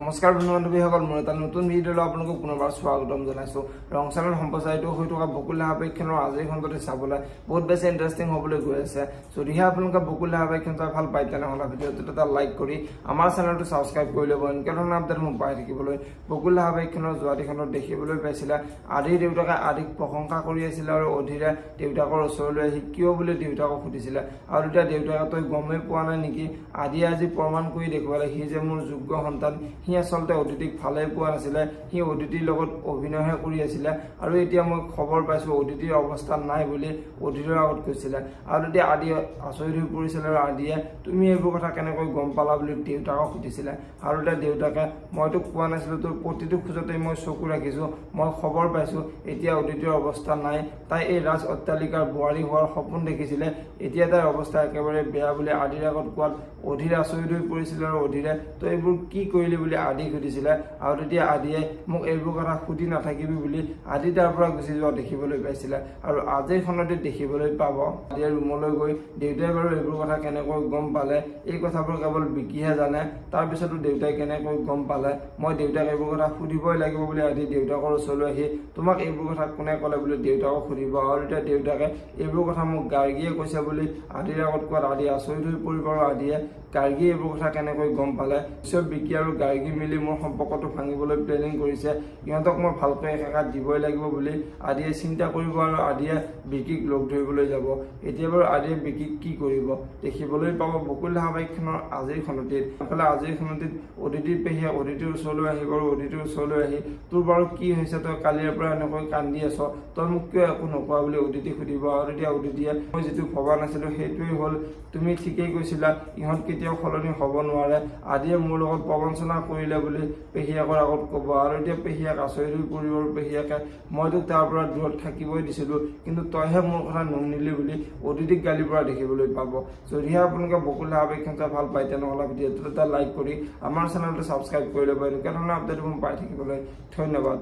নমস্কাৰ বন্ধু-বান্ধৱীসকল, মোৰ এটা নতুন ভিডিঅ'লৈ আপোনালোকক পুনৰবাৰ স্বাগতম জনাইছোঁ। ৰং চেনেল সম্প্ৰচাৰিত হৈ থকা বকুল ধাৰাবাহিকখনৰ আজিৰ খণ্ডটো চাবলৈ বহুত বেছি ইণ্টাৰেষ্টিং হ'বলৈ গৈ আছে। যদিহে আপোনালোকে বকুল ধাৰাবাহিকখন চাই ভাল পায় তেনেহ'লে ভিডিঅ'টোত এটা লাইক কৰি আমাৰ চেনেলটো ছাবস্ক্ৰাইব কৰি ল'ব। এনেকুৱা ধৰণৰ আপডেট মোক পাই থাকিবলৈ। বকুল ধাৰাবাহিকখনৰ যোৱাদিখনত দেখিবলৈ পাইছিলে আদিৰ দেউতাকে আদিক প্ৰশংসা কৰি আছিলে আৰু অধীৰে দেউতাকৰ ওচৰলৈ আহি কিয় বুলি দেউতাকক সুধিছিলে আৰু তেতিয়া দেউতাকে তই গমেই পোৱা নাই নেকি, আদিয়ে আজি প্ৰমাণ কৰি দেখুৱালে সি যে মোৰ যোগ্য সন্তান। সি আচলতে অদিতিক ভালে পোৱা নাছিলে, সি অদিতিৰ লগত অভিনয়হে কৰি আছিলে আৰু এতিয়া মই খবৰ পাইছোঁ অদিতিৰ অৱস্থা নাই বুলি অধীৰৰ আগত কৈছিলে আৰু তেতিয়া আদি আচৰিত হৈ পৰিছিলে আৰু আদিয়ে তুমি এইবোৰ কথা কেনেকৈ গম পালা বুলি দেউতাকক সুধিছিলে আৰু তেতিয়া দেউতাকে মইতো কোৱা নাছিলোঁ, তোৰ প্ৰতিটো খোজতে মই চকু ৰাখিছোঁ, মই খবৰ পাইছোঁ এতিয়া অদিতিৰ অৱস্থা নাই, তাই এই ৰাজ অট্টালিকাৰ বোৱাৰী হোৱাৰ সপোন দেখিছিলে, এতিয়া তাইৰ অৱস্থা একেবাৰে বেয়া বুলি আদিৰ আগত কোৱাত অধীৰ আচৰিত হৈ পৰিছিলে আৰু অধীৰে তই এইবোৰ কি কৰিলি বুলি আদিক সুধিছিলে আৰু তেতিয়া আদিয়ে মোক এইবোৰ কথা সুধি নাথাকিবি বুলি আদি তাৰ পৰা গুচি যোৱা দেখিবলৈ পাইছিলে আৰু আজিৰ খনতে দেখিবলৈ পাব আদিয়ে ৰুমলৈ গৈ দেউতাই বাৰু এইবোৰ কথা কেনেকৈ গম পালে, এই কথাবোৰ কেৱল বিকিহে জানে, তাৰপিছতো দেউতাই কেনেকৈ গম পালে, মই দেউতাক এইবোৰ কথা সুধিবই লাগিব বুলি আদি দেউতাকৰ ওচৰলৈ আহি তোমাক এইবোৰ কথা কোনে ক'লে বুলি দেউতাকক সুধিব আৰু তেতিয়া দেউতাকে এইবোৰ কথা মোক গাৰ্গীয়ে কৈছে বুলি আদিৰ আগত কোৱাত আদি আচৰিত হৈ পৰিব আৰু আদিয়ে গাৰ্গী এইবোৰ কথা কেনেকৈ গম পালে, পিছত বিকি আৰু গাৰ্গী মিলি মোৰ সম্পৰ্কটো ভাঙিবলৈ প্লেনিং কৰিছে, ইহঁতক মই ভালকৈ একাত দিবই লাগিব বুলি আদিয়ে চিন্তা কৰিব আৰু আদিয়ে বিকিক লগ ধৰিবলৈ যাব। এতিয়া বাৰু আদিয়ে বিকিক কি কৰিব দেখিবলৈ পাব বকুল ধাৰাবাহিকখনৰ আজিৰ খনটিত। এইফালে আজিৰ খনটিত অদিতিৰ পেহীয়ে অদিতিৰ ওচৰলৈ আহিব আৰু অদিতিৰ ওচৰলৈ আহি তোৰ বাৰু কি হৈছে, তই কালিৰ পৰা এনেকৈ কান্দি আছ, তই মোক কিয় একো নকোৱা বুলি অদিতিক সুধিব আৰু তেতিয়া অদিতিয়ে মই যিটো ভবা নাছিলোঁ সেইটোৱেই হ'ল, তুমি ঠিকেই কৈছিলা, ইহঁত কেতিয়াও সলনি হ'ব নোৱাৰে, আদিয়ে মোৰ লগত প্ৰবঞ্চনা কৰিলে বুলি পেহীয়েকৰ আগত ক'ব আৰু এতিয়া পেহীয়েক আচৰিত হৈ পৰিব আৰু পেহীয়েকে মইতো তাৰ পৰা দূৰত থাকিবই দিছিলোঁ কিন্তু তইহে মোৰ কথা নুশুনিলি বুলি অদিতিক গালিৰ পৰা দেখিবলৈ পাব। যদিহে আপোনালোকে বকুল ধাৰাবাহিকখন চাই ভাল পায় তেনেহ'লে ভিডিঅ'টোত এটা লাইক কৰি আমাৰ চেনেলটো ছাবস্ক্ৰাইব কৰি ল'ব। এনেকুৱা ধৰণৰ আপডেট মোক পাই থাকিবলৈ ধন্যবাদ।